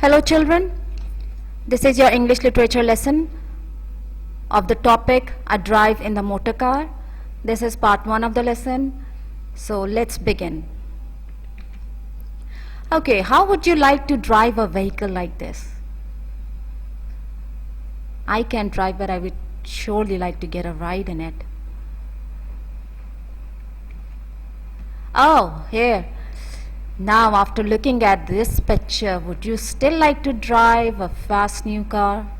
Hello children, this is your English literature lesson of the topic A Drive in the Motor Car. This is part 1 of the lesson, so let's begin. Okay, how would you like to drive a vehicle like this? I can't drive, but I would surely like to get a ride in it. Oh, here. Now, after looking at this picture, would you still like to drive a fast new car?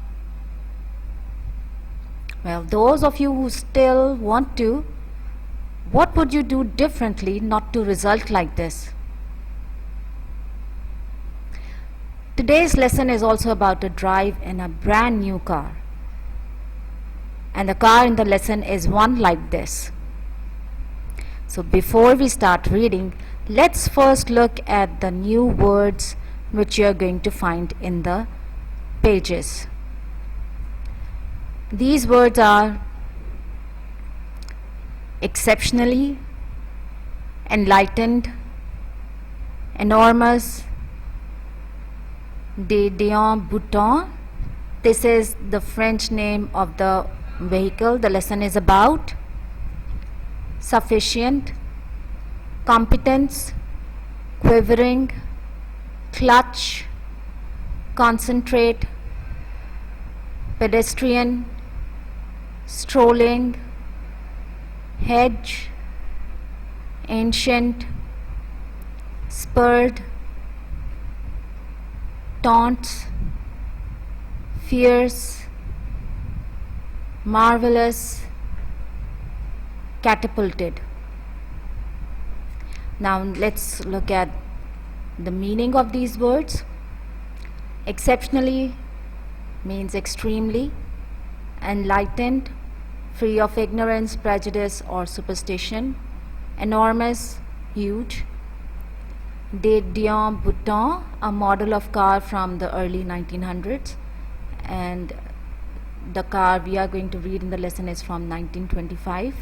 Well, those of you who still want to, what would you do differently not to result like this? Today's lesson is also about a drive in a brand new car. And the car in the lesson is one like this. So before we start reading, let's first look at the new words which you are going to find in the pages. These words are exceptionally, enlightened, enormous, dédain bouton. This is the French name of the vehicle the lesson is about. Sufficient, competence, quivering, clutch, concentrate, pedestrian, strolling, hedge, ancient, spurred, taunts, fierce, marvelous, catapulted. Now let's look at the meaning of these words. Exceptionally means extremely, enlightened, free of ignorance, prejudice or superstition, enormous, huge. Dédain bouton, a model of car from the early 1900s, and the car we are going to read in the lesson is from 1925.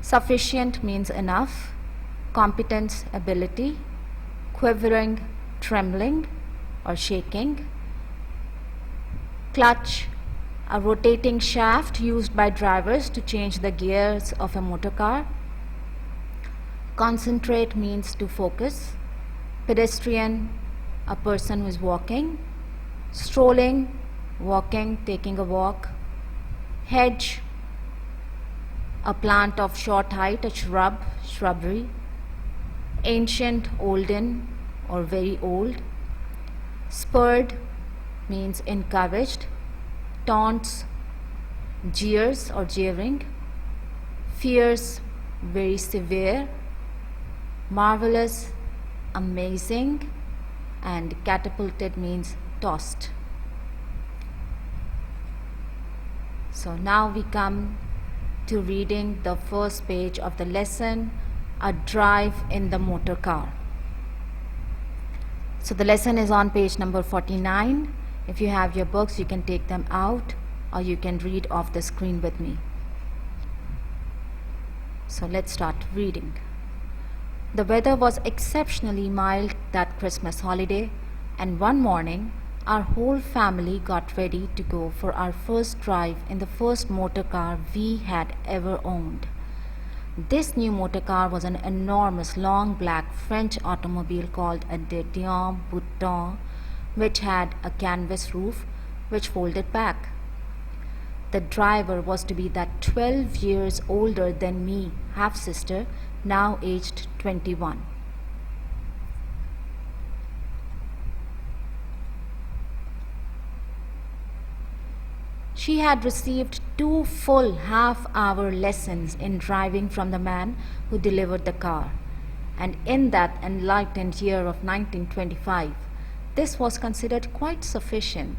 Sufficient means enough, competence, ability, quivering, trembling or shaking, clutch, a rotating shaft used by drivers to change the gears of a motor car, concentrate means to focus, pedestrian, a person who is walking, strolling, walking, taking a walk, hedge, a plant of short height, a shrubbery, ancient, olden or very old, spurred means encouraged, taunts, jeers or jeering, fierce, very severe, marvelous, amazing, and catapulted means tossed. So now we come to reading the first page of the lesson, A Drive in the Motor Car. So the lesson is on page number 49. If you have your books, you can take them out or you can read off the screen with me. So let's start reading. The weather was exceptionally mild that Christmas holiday, and one morning our whole family got ready to go for our first drive in the first motor car we had ever owned. This new motor car was an enormous long black French automobile called a dédain bouton, which had a canvas roof which folded back. The driver was to be that 12 years older than me half-sister, now aged 21. She had received 2 full half-hour lessons in driving from the man who delivered the car, and in that enlightened year of 1925, this was considered quite sufficient.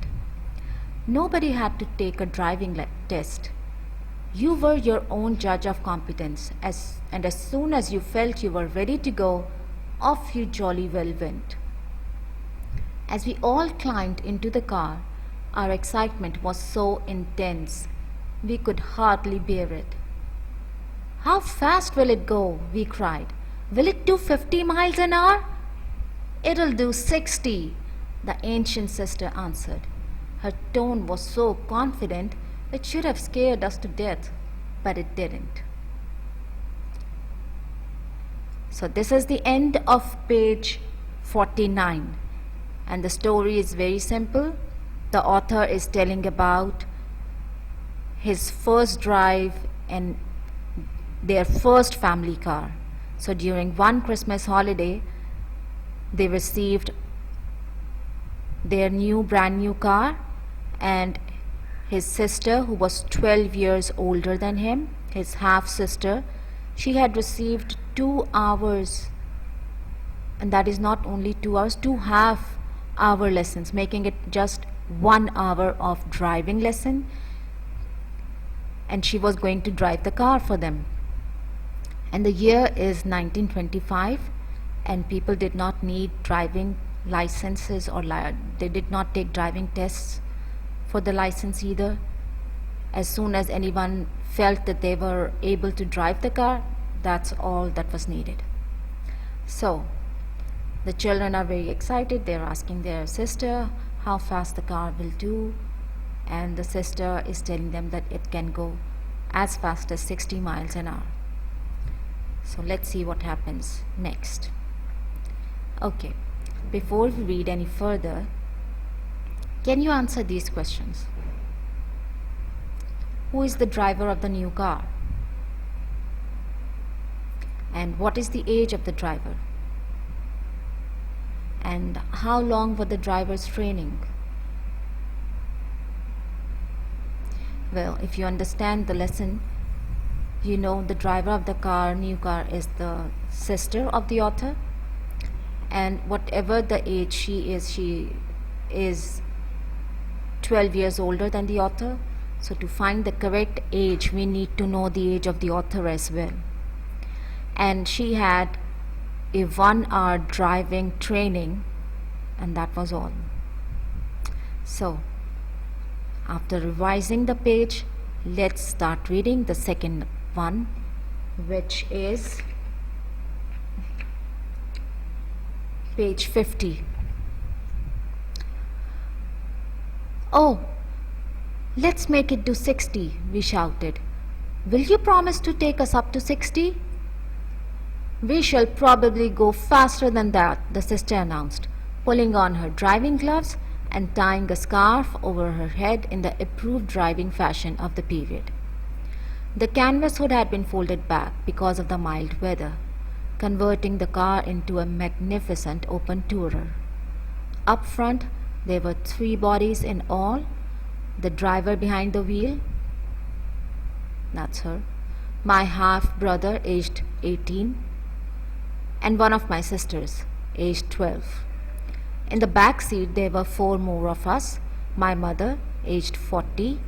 Nobody had to take a driving test. You were your own judge of competence, and as soon as you felt you were ready to go, off you jolly well went. As we all climbed into the car, our excitement was so intense, we could hardly bear it. "How fast will it go?" we cried. "Will it do 50 miles an hour?" "It'll do 60. the ancient sister answered. Her tone was so confident it should have scared us to death, but it didn't. So this is the end of page 49, and the story is very simple. The author is telling about his first drive in their first family car. So during one Christmas holiday, they received their brand new car, and his sister, who was 12 years older than him, his half sister, she had received 2 hours, and that is not only 2 hours, 2.5 hour lessons, making it just 1 hour of driving lesson, and she was going to drive the car for them. And the year is 1925, and people did not need driving licenses, or they did not take driving tests for the license either. As soon as anyone felt that they were able to drive the car, that's all that was needed. So the children are very excited. They're asking their sister how fast the car will do, and the sister is telling them that it can go as fast as 60 miles an hour. So let's see what happens next. Okay, before we read any further, can you answer these questions? Who is the driver of the new car? And what is the age of the driver? And how long were the driver's training? Well, if you understand the lesson, you know the driver of the new car is the sister of the author, and whatever the age she is 12 years older than the author. So to find the correct age, we need to know the age of the author as well. And she had a 1 hour driving training, and that was all. So after revising the page, let's start reading the second one, which is page 50. Oh, let's make it do 60, we shouted. Will you promise to take us up to 60? We shall probably go faster than that, the sister announced, pulling on her driving gloves and tying a scarf over her head in the approved driving fashion of the period. The canvas hood had been folded back because of the mild weather, converting the car into a magnificent open tourer. Up front, there were 3 bodies in all: the driver behind the wheel, that's her, my half-brother aged 18, and one of my sisters aged 12. In the back seat there were 4 more of us: my mother aged 40,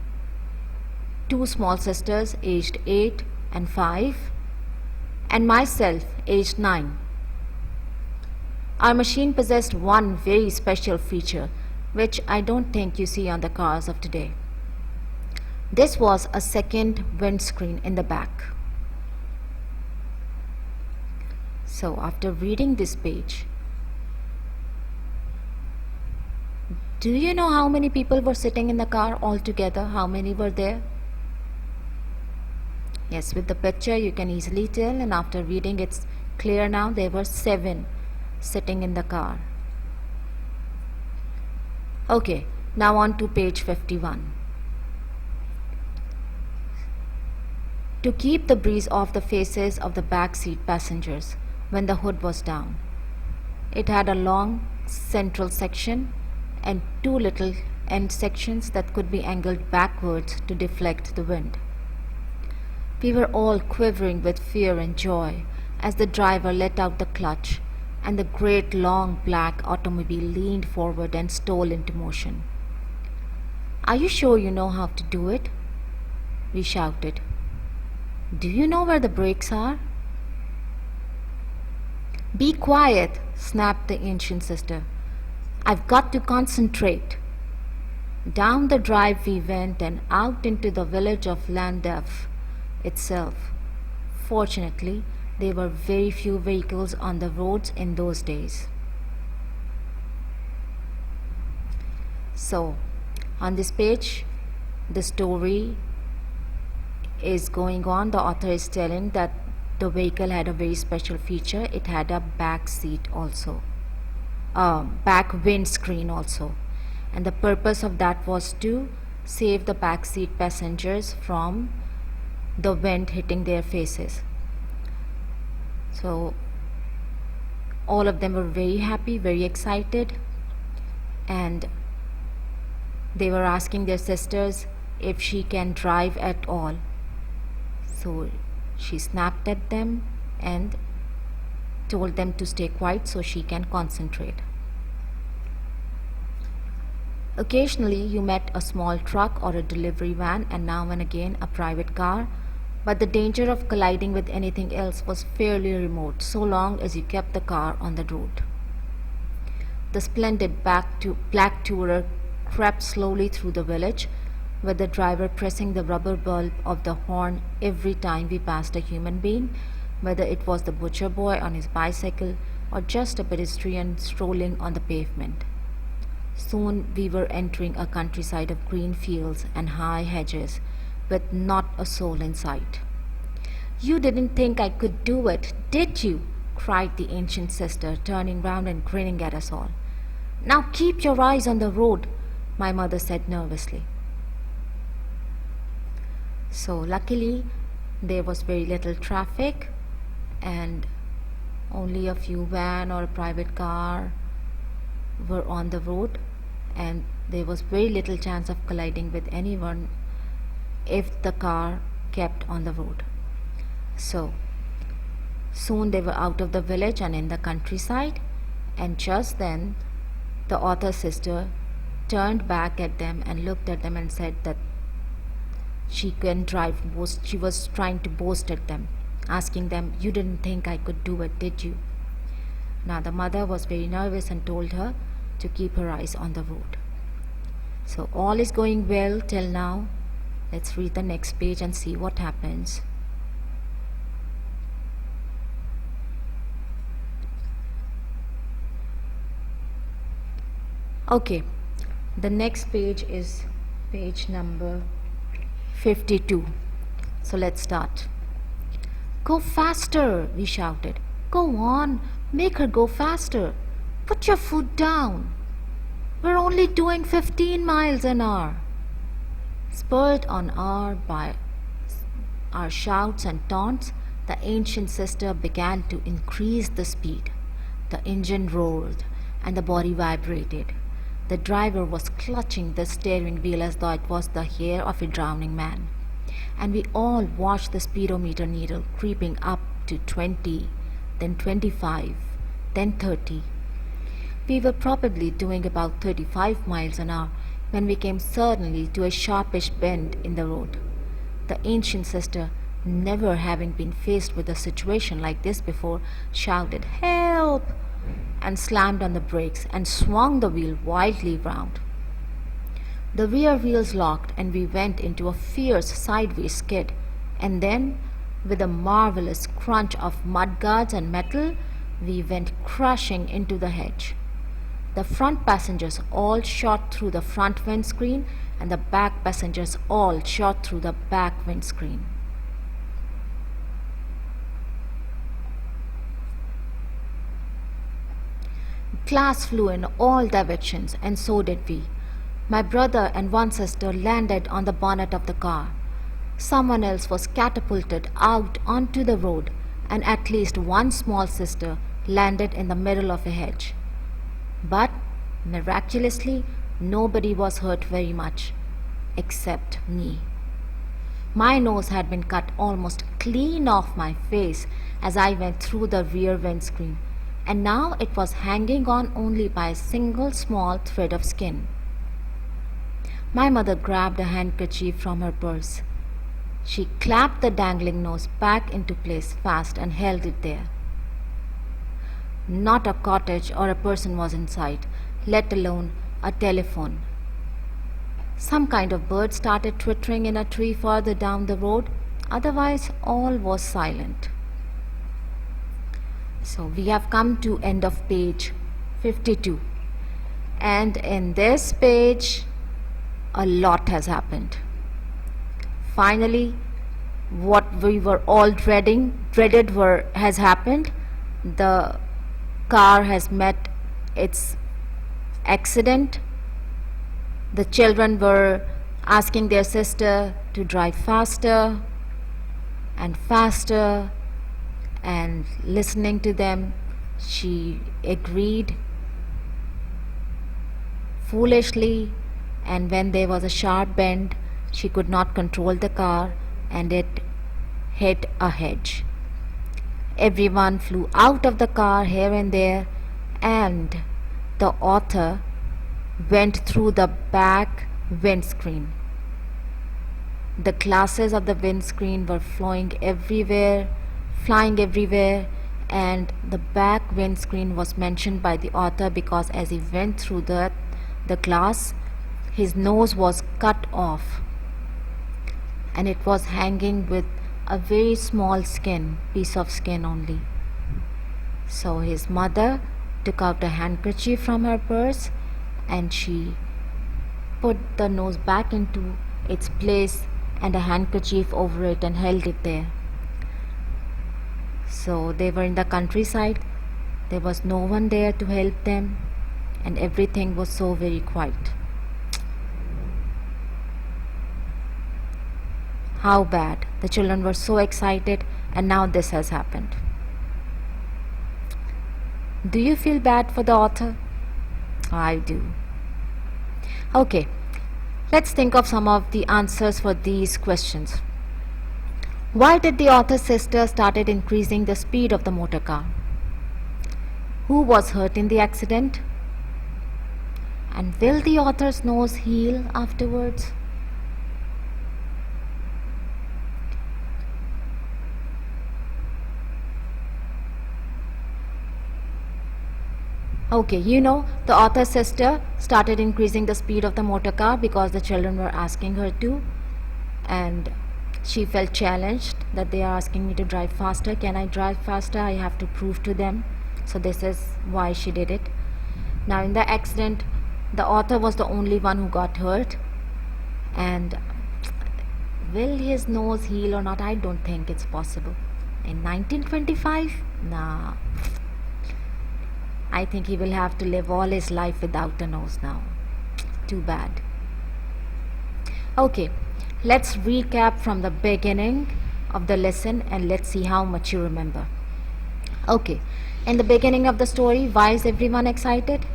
2 small sisters aged 8 and 5, and myself aged 9. Our machine possessed one very special feature, which I don't think you see on the cars of today. This was a second windscreen in the back. So after reading this page, do you know how many people were sitting in the car altogether? How many were there? Yes, with the picture you can easily tell, and after reading it's clear now. There were 7 sitting in the car. Okay, now on to page 51. To keep the breeze off the faces of the back seat passengers when the hood was down, it had a long central section and 2 little end sections that could be angled backwards to deflect the wind. We were all quivering with fear and joy as the driver let out the clutch and the great long black automobile leaned forward and stole into motion. "Are you sure you know how to do it?" we shouted. "Do you know where the brakes are?" "Be quiet," snapped the ancient sister. "I've got to concentrate." Down the drive we went and out into the village of Landau itself. Fortunately, there were very few vehicles on the roads in those days. So, on this page, the story is going on. The author is telling that the vehicle had a very special feature. It had a back seat also, back windscreen also, and the purpose of that was to save the back seat passengers from the wind hitting their faces. So all of them were very happy, very excited, and they were asking their sisters if she can drive at all. So she snapped at them and told them to stay quiet so she can concentrate. Occasionally you met a small truck or a delivery van, and now and again a private car, but the danger of colliding with anything else was fairly remote so long as you kept the car on the road. The splendid black tourer crept slowly through the village, with the driver pressing the rubber bulb of the horn every time we passed a human being, whether it was the butcher boy on his bicycle or just a pedestrian strolling on the pavement. Soon we were entering a countryside of green fields and high hedges, with not a soul in sight. "You didn't think I could do it, did you?" cried the ancient sister, turning round and grinning at us all. "Now keep your eyes on the road," my mother said nervously. So luckily there was very little traffic, and only a few van or a private car were on the road, and there was very little chance of colliding with anyone if the car kept on the road. So soon they were out of the village and in the countryside, and just then the author's sister turned back at them and looked at them and said that she can drive. She was trying to boast at them, asking them, "You didn't think I could do it, did you?" Now the mother was very nervous and told her to keep her eyes on the road. So all is going well till now. Let's read the next page and see what happens. Okay, the next page is page number 52. So let's start. "Go faster," we shouted. "Go on, make her go faster. Put your foot down. We're only doing 15 miles an hour." Spurred on by our shouts and taunts, the ancient sister began to increase the speed. The engine roared and the body vibrated. The driver was clutching the steering wheel as though it was the hair of a drowning man. And we all watched the speedometer needle creeping up to 20, then 25, then 30. We were probably doing about 35 miles an hour when we came suddenly to a sharpish bend in the road. The ancient sister, never having been faced with a situation like this before, shouted, "Help!" and slammed on the brakes and swung the wheel wildly round. The rear wheels locked and we went into a fierce sideways skid, and then, with a marvelous crunch of mudguards and metal, we went crashing into the hedge. The front passengers all shot through the front windscreen, and the back passengers all shot through the back windscreen. Glass flew in all directions, and so did we. My brother and one sister landed on the bonnet of the car. Someone else was catapulted out onto the road, and at least one small sister landed in the middle of a hedge. But, miraculously, nobody was hurt very much, except me. My nose had been cut almost clean off my face as I went through the rear windscreen, and now it was hanging on only by a single small thread of skin. My mother grabbed a handkerchief from her purse. She clapped the dangling nose back into place fast and held it there. Not a cottage or a person was in sight, let alone a telephone. Some kind of bird started twittering in a tree further down the road. Otherwise, all was silent. So we have come to end of page 52. And in this page, a lot has happened. Finally, what we were all dreaded has happened. The car has met its accident. The children were asking their sister to drive faster and faster, and listening to them, she agreed foolishly, and when there was a sharp bend, she could not control the car and it hit a hedge. Everyone flew out of the car here and there, and the author went through the back windscreen. The glasses of the windscreen were flying everywhere, and the back windscreen was mentioned by the author because as he went through the glass, his nose was cut off and it was hanging with a very small piece of skin only. So his mother took out a handkerchief from her purse and she put the nose back into its place and a handkerchief over it and held it there. So they were in the countryside. There was no one there to help them, and everything was so very quiet. How bad. The children were so excited, and now this has happened. Do you feel bad for the author? I do. Okay, let's think of some of the answers for these questions. Why did the author's sister started increasing the speed of the motor car? Who was hurt in the accident? And will the author's nose heal afterwards? Okay, the author's sister started increasing the speed of the motor car because the children were asking her to, and she felt challenged that they are asking me to drive faster. Can I drive faster? I have to prove to them. So this is why she did it. Now in the accident, the author was the only one who got hurt, and will his nose heal or not? I don't think it's possible. In 1925? Nah. I think he will have to live all his life without a nose now. Too bad. Okay, let's recap from the beginning of the lesson and let's see how much you remember. Okay, in the beginning of the story, why is everyone excited?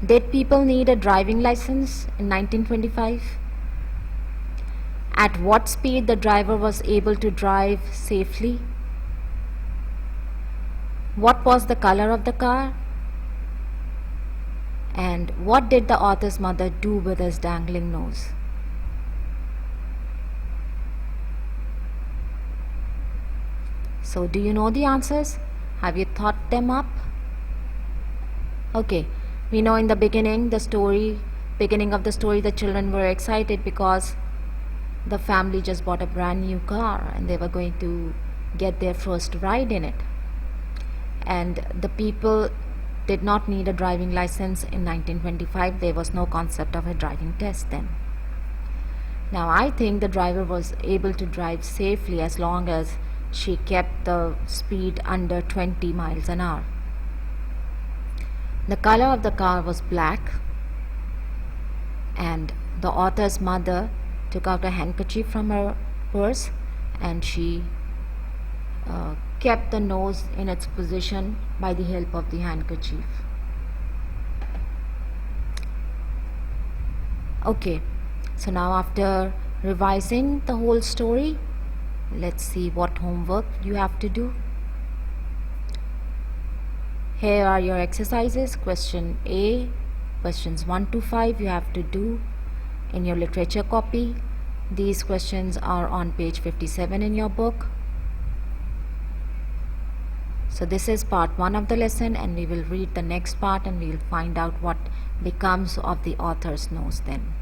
Did people need a driving license in 1925? At what speed the driver was able to drive safely? What was the color of the car? And what did the author's mother do with his dangling nose? So do you know the answers? Have you thought them up? Okay, we know in the beginning of the story, the children were excited because the family just bought a brand new car and they were going to get their first ride in it. And the people did not need a driving license in 1925. There was no concept of a driving test then. Now I think the driver was able to drive safely as long as she kept the speed under 20 miles an hour. The color of the car was black, and the author's mother took out a handkerchief from her purse and she kept the nose in its position by the help of the handkerchief. Okay, so now after revising the whole story, let's see what homework you have to do. Here are your exercises. Question A, questions 1 to 5 you have to do in your literature copy. These questions are on page 57 in your book. So this is part 1 of the lesson, and we will read the next part and we will find out what becomes of the author's nose then.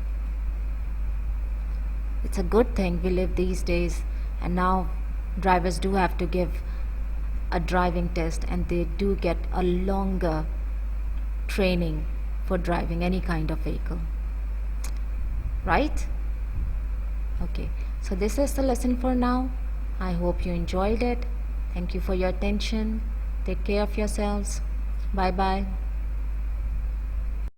It's a good thing we live these days, and now drivers do have to give a driving test and they do get a longer training for driving any kind of vehicle. Right? Okay, so this is the lesson for now. I hope you enjoyed it. Thank you for your attention. Take care of yourselves. Bye bye.